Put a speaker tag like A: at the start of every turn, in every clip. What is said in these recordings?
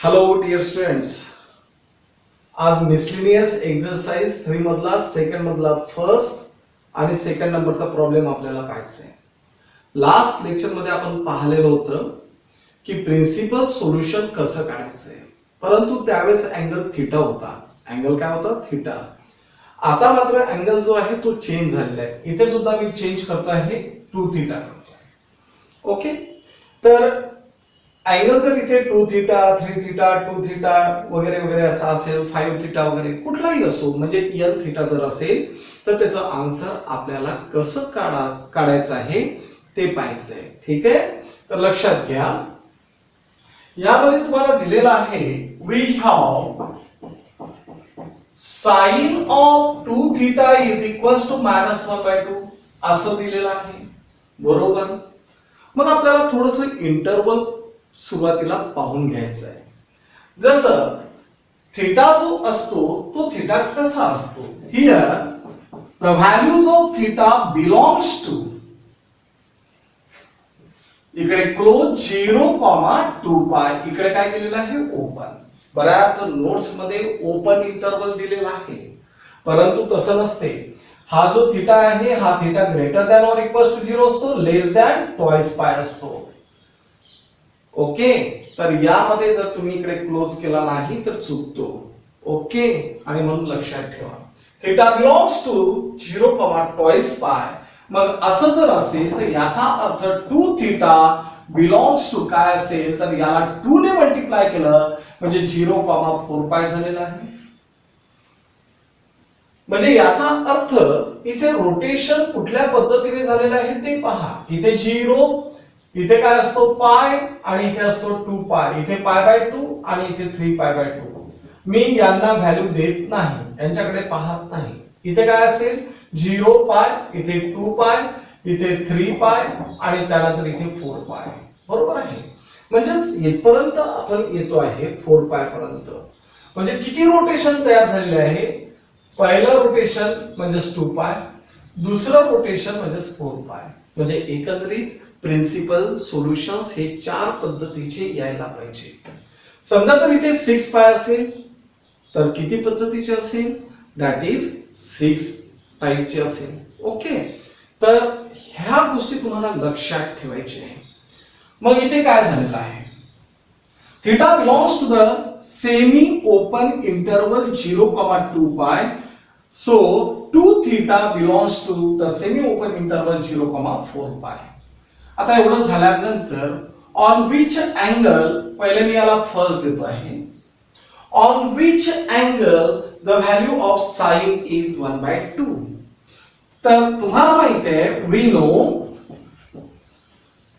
A: Hello dear students, आज miscellaneous exercise 3 मधला second मधला फर्स्ट आणि सेकंड नंबरचा प्रॉब्लेम आपल्याला पाहायचा आहे. लास्ट लेक्चर मध्ये आपण पाहिलेलं होतं की प्रिन्सिपल सोल्युशन कसं काढायचंय, परंतु त्यावेळेस अँगल थीटा होता. अँगल काय होता? थीटा. आता मात्र अँगल जो आहे तो चेंज झालेला आहे. इथे सुद्धा मी चेंज करतो आहे, 2 थीटा करतो. ओके, तर अँगल जर इथे 2 थीटा, 3 थीटा, 2 थीटा वगैरे वगैरे असा असेल, 5 थीटा वगैरे कुठलाही असो, म्हणजे n थीटा जर असेल तर त्याचं आन्सर आपल्याला कसं काढायचं आहे ते पाहायचंय. ठीक आहे, तर लक्षात घ्या. यामध्ये तुम्हाला दिलेलं आहे we have sine of 2 theta is equals to -1/2 असं दिलेलं आहे. बरोबर. मग आपल्याला थोडस इंटरवल सुरुवातीला पाहून घ्यायचं आहे. जसं थीटा जो असतो तो थीटा कसा असतो. Here the values of theta belongs to, इकडे क्लोज 0,2π, इकडे काय दिलेलं आहे? ओपन. बऱ्याच नोट्स मध्ये ओपन इंटरवल दिलेला आहे, परंतु तसं नसते. हा जो थीटा आहे हा theta greater than or equals to 0 असतो, लेस दॅन ट्वाइस पाय असतो. ओके, तर यामध्ये जर तुम्ही इकडे क्लोज केला नाही तर चुकतो. ओके, आणि म्हणून लक्षात ठेवा थीटा बिलॉंग्स टू 0,2π. मग असं जर असेल तर याचा अर्थ 2 थीटा बिलॉंग्स टू काय असेल तर याला 2 ने मल्टिप्लाय केलं म्हणजे 0,4π झालेला आहे. म्हणजे याचा अर्थ इथे रोटेशन कुठल्या पद्धतीने झालेलं आहे ते पहा. इथे 0, इथे काय असतो पाय, आणि इथे असतो 2π, इथे π/2 आणि इथे 3π/2. मी यांना व्हॅल्यू देत नाही, यांच्याकडे पाहत नाही. इथे काय असेल 0π, इथे 2π, इथे 3π आणि त्यानंतर इथे 4π. बरोबर आहे. म्हणजेच इथपर्यंत आपण येतो आहे 4π पर्यंत. म्हणजे किती रोटेशन तयार झालेले आहे? पहिलं रोटेशन म्हणजेच 2π, दुसरं रोटेशन म्हणजेच 4π. म्हणजे एकंदरीत प्रिन्सिपल सोल्युशन्स हे 4 पद्धतीचे यायला पाहिजे. समजा जर इथे 6π असेल तर किती पद्धतीचे असेल? दॅट इज 6 टाइपचे असेल. ओके, तर ह्या गोष्टी तुम्हाला लक्षात ठेवायच्या आहे. मग इथे काय झालेलं आहे? Theta belongs to the semi open interval 0,2π. So 2 theta belongs to the semi open interval 0,4π. आता एवढं झाल्यानंतर ऑन विच अँगल, पहिले मी याला फर्स्ट देतो आहे, on which angle the value of sine is 1/2. तर तुम्हाला माहित आहे we know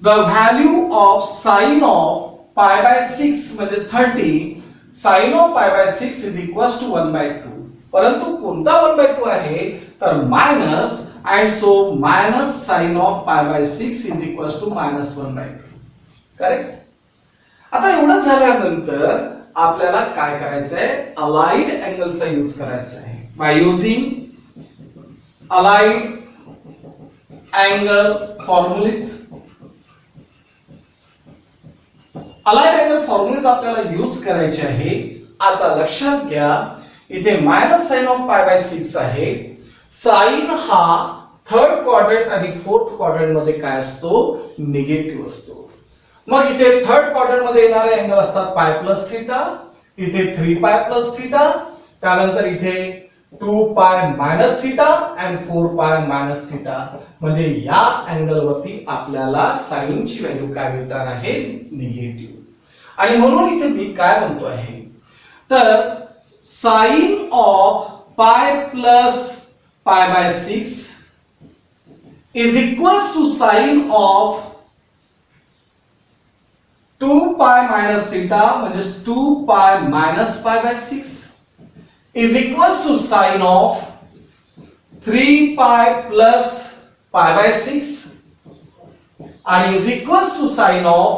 A: the value of sine of π/6 म्हणजे 30, sine of π/6 is equals to 1/2. परंतु कोणता 1/2 आहे तर minus, and so minus sin of π/6 is equals to -1/2. Correct. आता एवढं झाल्यानंतर आपल्याला काय करायचं आहे? अलाइड अँगलचा यूज करायचा आहे. By using allied angle formulas. Allied angle formulas आपल्याला यूज करायचे आहे. आता लक्षात घ्या इथे -sin of π/6 आहे. साइन हा थर्ड क्वाड्रंट आणि फोर्थ क्वाड्रंट मध्ये काय असतो? निगेटिव्ह असतो. मग इथे थर्ड क्वाड्रंट मध्ये येणारे अँगल असतात π+θ, इथे 3π+θ, त्यानंतर इथे 2π-θ and 4π-θ. म्हणजे या अँगल वरती आपल्याला साइन ची व्हॅल्यू काय मिळणार आहे? निगेटिव्ह. आणि म्हणून इथे मी काय म्हणतो आहे तर sine of π+π/6 is equals to sin of 2π-θ म्हणजे 2π-π/6 is equals to sin of 3π+π/6 आणि is equals to sin of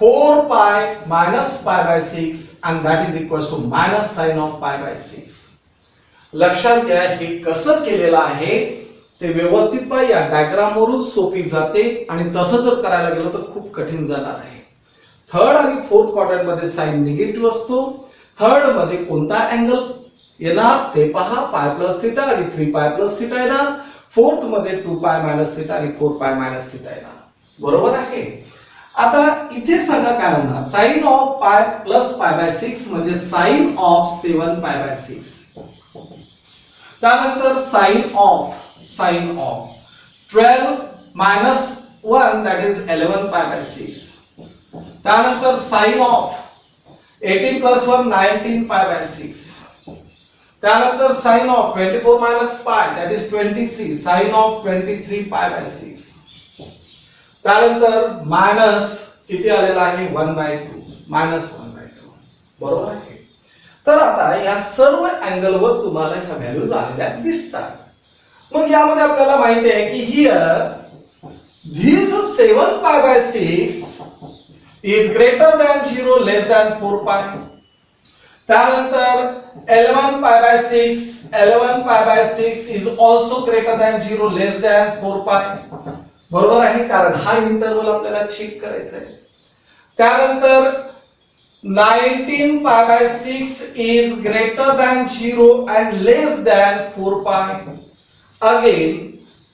A: 4π-π/6 and that is equals to minus sin of π/6. लक्षात घ्या हे कसं केलेलं आहे ते व्यवस्थित पहा. या डायग्राम वरून सोपी जाते आणि तसं जर करायला गेलं तर खूप कठीण जाणार आहे. थर्ड आणि फोर्थ क्वाड्रंट मध्ये साइन निगेटिव्ह असतो. थर्ड मध्ये कोणता अँगल येणार ते पहा, पाय प्लस थिटा आणि 3 पाय प्लस थिटा येणार. फोर्थ मध्ये 2 पाय मायनस थिटा आणि 4 पाय मायनस थिटा येणार. बरोबर आहे. आता इथे सांगा काय होणार, sine of pi plus pi by 6 म्हणजे साइन ऑफ 7 पाय बाय 6. त्यानंतर sine of 12 minus 1 that is 11 pi by 6. त्यानंतर sine of 18 plus 1 19 pi by 6. त्यानंतर sine of 24 minus pi that is 23, sine of 23 pi by 6. त्यानंतर minus किती आलेला आहे 1/2, minus 1/2. बरोबर आहे. तर आता या सर्व अँगल वर तुम्हाला ह्या व्हॅल्यूज आलेल्या दिसतात. मग यामध्ये आपल्याला माहिती आहे की here this 7 pi by 6 is greater than 0 less than 4 pi. त्यानंतर 11 pi by 6 is also greater than 0 less than 4 pi. बरोबर आहे, कारण हा इंटरवल आपल्याला चेक करायचा आहे. त्यानंतर 19 pi by 6 is greater than 0 and less than 4 pi. Again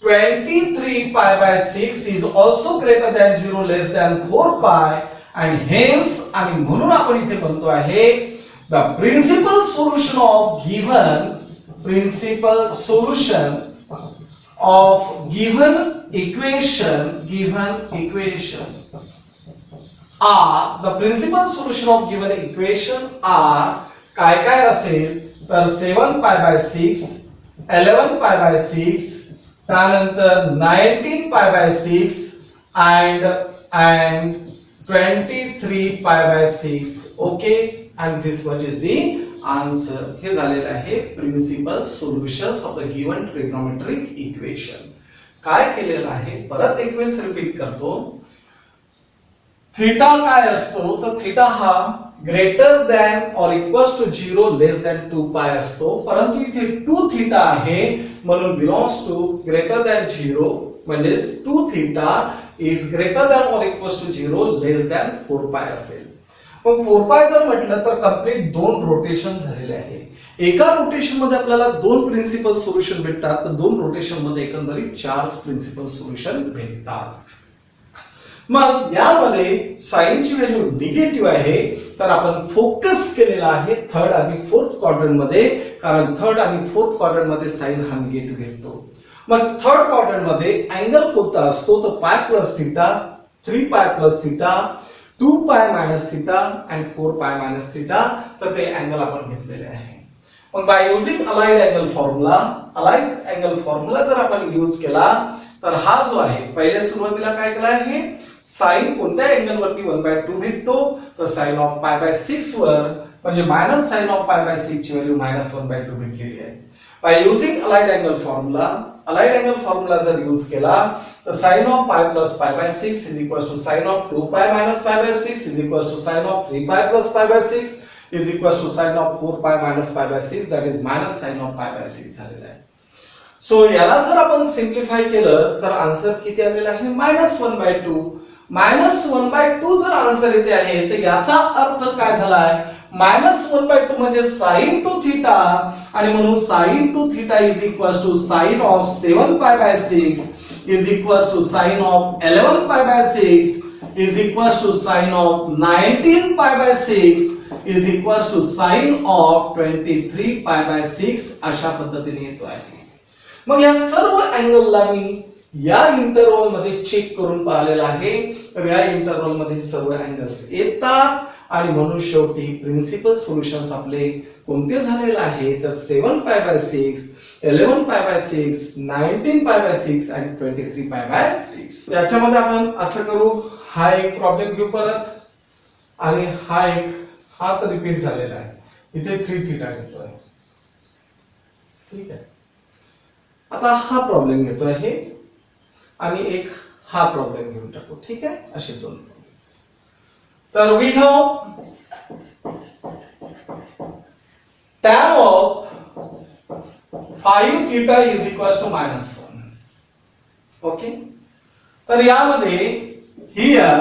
A: 23 pi by 6 is also greater than 0 less than 4 pi and hence आणि म्हणून आपण इथे म्हणतो आहे the principal solution of given equation are काय असेल तर 7 pi by 6, 11 pi by 6, त्यानंतर 19 pi by 6 and 23 pi by 6. Okay, and this much is the answer. हे झालेलं आहे principal solutions of the given trigonometric equation. काय केलेलं आहे परत एक वेळेस रिपीट करतो. थीटा काय असतो तर थीटा हा greater than or equals to 0 less than 2 pi असतो, परंतु इथे 2 थीटा आहे म्हणून बिलॉंग्स टू ग्रेटर दॅन 0 म्हणजे 2 theta is greater than or equals to 0 less than 4 pi असेल. मग 4 पाय जर म्हटलं तर कंप्लीट 2 रोटेशन झालेले आहे. एका रोटेशन मध्ये आपल्याला 2 प्रिन्सिपल सोल्युशन भेटतात, तर 2 रोटेशन मध्ये एकंदरीत 4 प्रिन्सिपल सोल्युशन भेटतात. मग यामध्ये साइनची व्हॅल्यू निगेटिव्ह आहे, तर आपण फोकस केलेला आहे थर्ड आणि फोर्थ क्वाड्रंट मध्ये, कारण थर्ड आणि फोर्थ क्वाड्रंट मध्ये साइन हा निगेटिव्ह भेटतो. मग थर्ड क्वाड्रंट मध्ये अँगल कोणता असतो तर पाय plus theta, 3 pi plus theta, 2 pi minus theta and 4 pi minus theta. तर ते अँगल आपण घेतलेले आहे. मग bye using allied angle formula जर आपण यूज केला तर हा जो आहे पहिले सुरुवातीला काय केला आहे, साइन कोणत्या अँगल वरती 1/2 भेटतो तर साइन ऑफ पाय बाय 6 वर, म्हणजे minus sine of pi by 6 ची व्हॅल्यू -1/2 भेटलेली आहे. By using allied angle formula जर यूज केला तर sine of pi plus pi by 6 is equals to sine of 2 pi minus pi by 6 is equals to sine of 3 pi plus pi by 6 is equals to sine of 4 pi minus pi by 6 that is minus sine of pi by 6 झालेला आहे. So याला जर आपण simplify केलं तर answer किती आलेला आहे -1/2. -1/2 जर आन्सर येते आहे तर याचा अर्थ काय झालाय, -1/2 म्हणजे sin 2 थीटा, आणि म्हणून sin 2 theta is equals to sin of 7 pi by 6 is equals to sin of 11 pi by 6 is equals to sin of 19 pi by 6 is equals to sin of 23 pi by 6 अशा पद्धतीने येतो आहे. मग या सर्व अँगलला मी या इंटरवल मध्ये check करून पाहिलेला आहे, तर या इंटरवल मध्ये सर्व अँगल्स येतात आणि म्हणून शेवटी प्रिन्सिपल सोल्युशन्स आपले कोणते झालेले आहे तर 7 pi by 6, 11 pi by 6, 19 pi by 6 आणि 23 पाय बाय 6. याच्यामध्ये आपण असं करू, हा एक प्रॉब्लेम घेऊ परत, आणि हा तर रिपीट झालेला आहे. इथे 3 थीटा घेतोय, ठीक आहे. आता हा प्रॉब्लेम घेतोय आहे आणि एक हा प्रॉब्लेम घेऊन टाकू, ठीक आहे. असे 2 प्रॉब्लेम्स. तर we have tan of 5 theta is equals to -1. Okay, तर यामध्ये here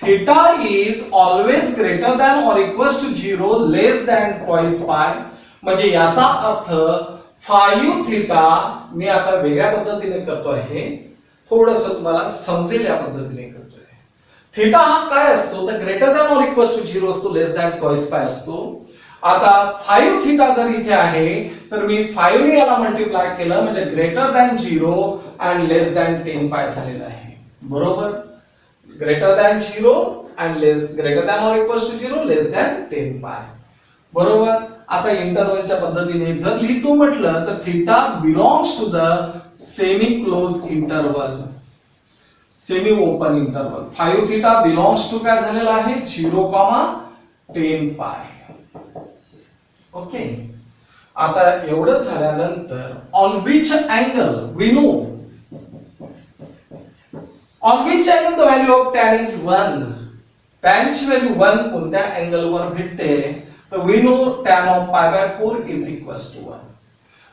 A: theta is always greater than or equals to 0 less than twice pi. म्हणजे याचा अर्थ 5 थीटा, मी आता वेगळ्या पद्धतीने करतो आहे, थोडस तुम्हाला समजेल या पद्धतीने करतोय. थीटा हा काय असतो तर ग्रेटर दॅन और इक्वल्स टू 0 असतो, लेस दॅन ट्वाइस पाय असतो. आता 5 थीटा जर इथे आहे तर मी 5 ने याला मल्टिप्लाय केलं म्हणजे greater than 0 and less than 10 पाय झालेला आहे. बरोबर, greater than 0 and greater than और इक्वल्स टू 0 लेस दॅन 10 पाय. बरोबर. आता इंटरवलच्या पद्धतीने जर लिहितो म्हटलं तर theta belongs to the semi closed interval, semi open interval. 5 theta belongs to काय झालेला आहे 0,10 पाय. ओके. आता एवढं झाल्यानंतर on which angle we know, on which angle the value of tan is 1. tan ची व्हॅल्यू 1 कोणत्या अँगल वर भेटते तर we know tan of pi by 4 is equals to 1.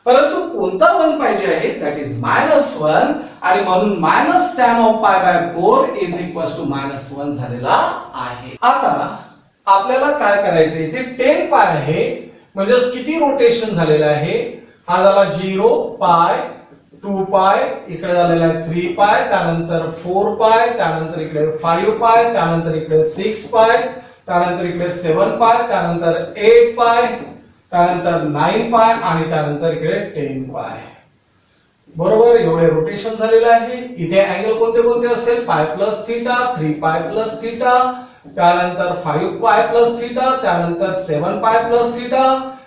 A: परंतु कोणता 1 पाहिजे आहे दॅट इज -1 आणि म्हणून minus tan of pi by 4 is equals to -1 झालेला आहे. आता आपल्याला काय करायचे, इथे 10 पाय आहे म्हणजे किती रोटेशन झालेलं आहे, हा झाला 0 पाय, 2 पाय, इकडे झालेला आहे 3 पाय, त्यानंतर 4 पाय, त्यानंतर इकडे 5 पाय, त्यानंतर इकडे 6 पाय, त्यानंतर इकडे 7 पाय, त्यानंतर 8 पाय, त्यानंतर 9 पाय आणि त्यानंतर इकडे 10 पाय. बरोबर, एवढे रोटेशन झालेले आहे. इथे अँगल कोणते कोणते असेल, पाय plus theta, 3 pi plus theta, त्यानंतर 5 पाय प्लस थीटा, त्यानंतर 7 पाय प्लस थीटा,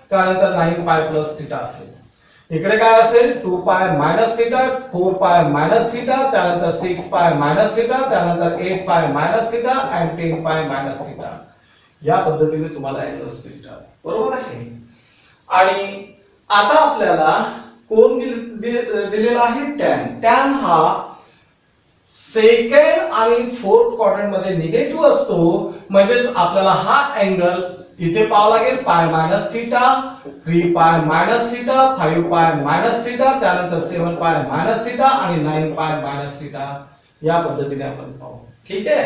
A: त्यानंतर 9 पाय प्लस थीटा असेल. इकडे काय असेल 2 pi minus theta, 4 pi minus theta, त्यानंतर 6 पाय मायनस थीटा, त्यानंतर 8 पाय मायनस थीटा आणि 10 पाय मायनस थीटा. या पद्धतीने तुम्हाला अँगल्स भेटतात. बरोबर आहे. आणि आता आपल्याला कोण दिलेला आहे tan. tan हा सेकंड आणि फोर्थ क्वाड्रंट मध्ये निगेटिव्ह असतो, म्हणजेच आपल्याला हा अँगल इथे पाहावा लागेल pi minus theta, 3 pi minus theta, 5 pi minus theta, त्यानंतर 7 पाय मायनस थीटा आणि 9 पाय मायनस थीटा. या पद्धतीने आपण पाहू. ठीक आहे.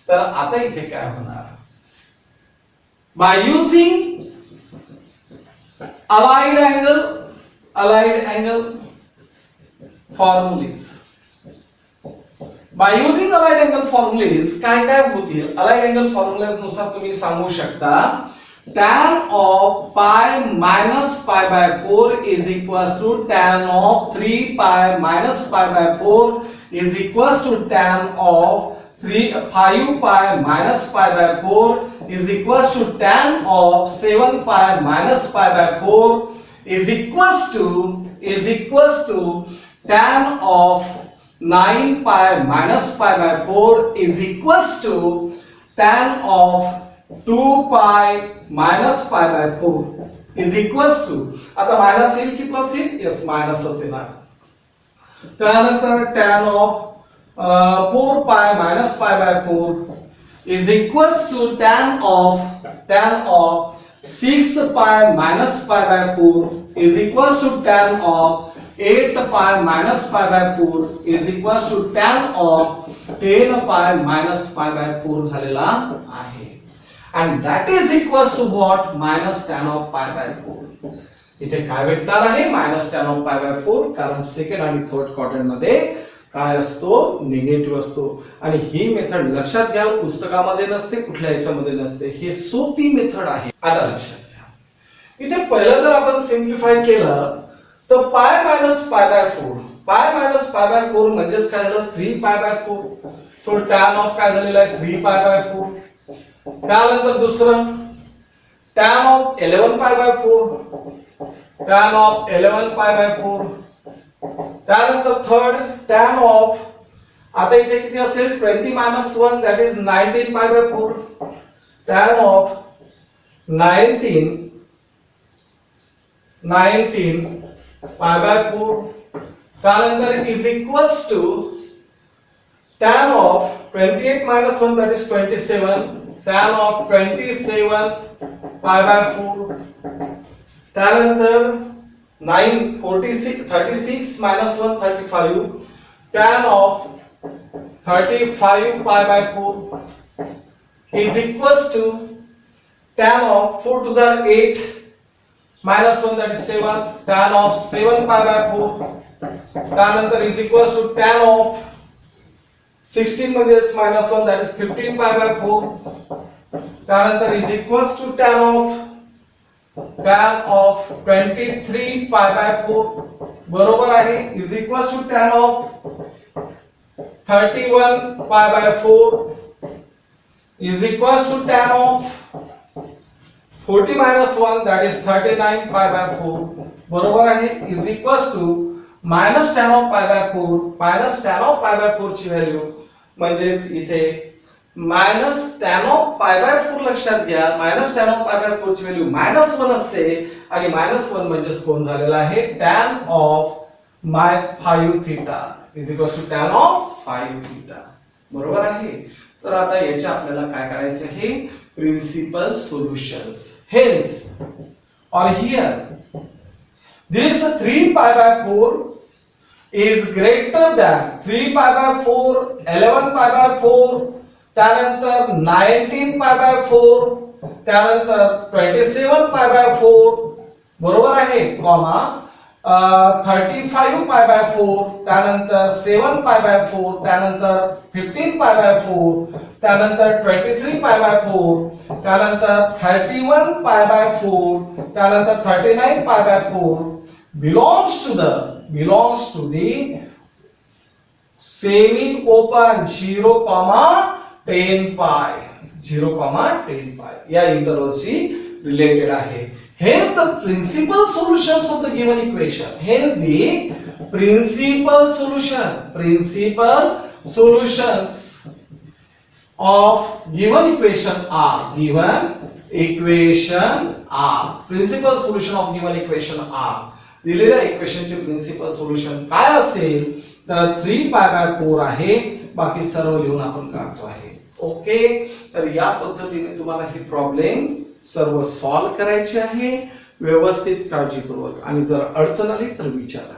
A: तर आता इथे काय होणार, by using allied angle formulas. By using allied angle formulas काय काय होतील, allied angle formulas नुसार तुम्ही सांगू शकता tan of pi minus pi by 4 is equals to tan of 3 pi minus pi by 4 is equals to tan of 5 pi minus pi by 4 is equals to tan of 7 pi minus pi by 4 is equals to tan of 9 pi minus pi by 4 is equals to tan of 2 pi minus pi by 4 is equals to, आता minus येईल की plus येईल, yes मायनसच येणार. त्यानंतर tan of 4 pi minus pi by 4 is equals to tan of 6 pi minus pi by 4 is equals to tan of 8 pi minus pi by 4 is equals to tan of 10 pi minus pi by 4 झालेला आहे. and that is equals to what, minus tan of pi by 4. इथे काय भेटणार आहे minus tan of pi by 4, कारण second आणि third quadrant मध्ये काय असतो निगेटिव्ह असतो. आणि ही मेथड लक्षात घ्या, पुस्तकामध्ये नसते, कुठल्या याच्यामध्ये नसते, हे सोपी मेथड आहे. आता लक्षात घ्या, इथे पहिलं जर आपण सिम्प्लिफाय केलं तर पाय minus pi by 4, pi minus pi by 4 म्हणजेच काय झालं 3 पाय बाय 4. सो टॅन ऑफ काय झालेलं आहे 3 पाय बाय 4. त्यानंतर दुसरं tan of 11 pi by 4, tan of 11 pi by 4. त्यानंतर थर्ड tan ऑफ, आता इथे किती असेल 20 minus 1 that is 19 pi by 4. tan of 19 pi by 4. त्यानंतर is equals to tan of 28 minus 1 that is 27. tan of 27 pi by 4. त्यानंतर 36 minus 1 35 tan of 35 pi by 4. is equals to tan of 4 to the 8 minus 1 that is 7, tan of 7 pi by 4 त्यानंतर is equals to tan of 16 म्हणजेच minus 1 that is 15 pi by 4 त्यानंतर is equals to tan of 23 pi by 4 बरोबर आहे is equals to tan of 31 pi by 4 is equals to tan of 40 minus 1 that is 39 pi by 4 बरोबर आहे is equals to minus tan of pi by 4 minus tan of pi by 4 ची value म्हणजेच इथे minus tan of pi by 4 लक्षात घ्या minus tan of pi by 4 ची value -1 असते आणि -1 म्हणजेच कोण झालेला आहे tan of 5 theta is equals to tan of 5 theta बरोबर आहे तर आता याचे आपल्याला काय करायचे आहे principal solutions hence or here this 3 pi by 4 is greater than 3 pi by 4 11 pi by 4 त्यानंतर 19 pi by 4 त्यानंतर 27 pi by 4 बरोबर आहे कॉमा 35 pi by 4 त्यानंतर 7 pi by 4 त्यानंतर 15 pi by 4 त्यानंतर 23 pi by 4 त्यानंतर 31 pi by 4 त्यानंतर 39 pi by 4 belongs to the semi open 0, 10 pi 0, 10 pi या इंटरवलशी रिलेटेड आहे hence the principal solutions of the given equation hence the principal solutions of given equation are principal solution of given equation are दिलेल्या इक्वेशनचे principal solution काय असेल तर 3 pi by 4 आहे बाकी सर्व लिहून आपण काढतो आहे ओके तर या पद्धतीने तुम्हाला ही प्रॉब्लेम सर्व सॉल्व करायची आहे व्यवस्थित काळजीपूर्वक आणि जर अडचण आली तर विचारा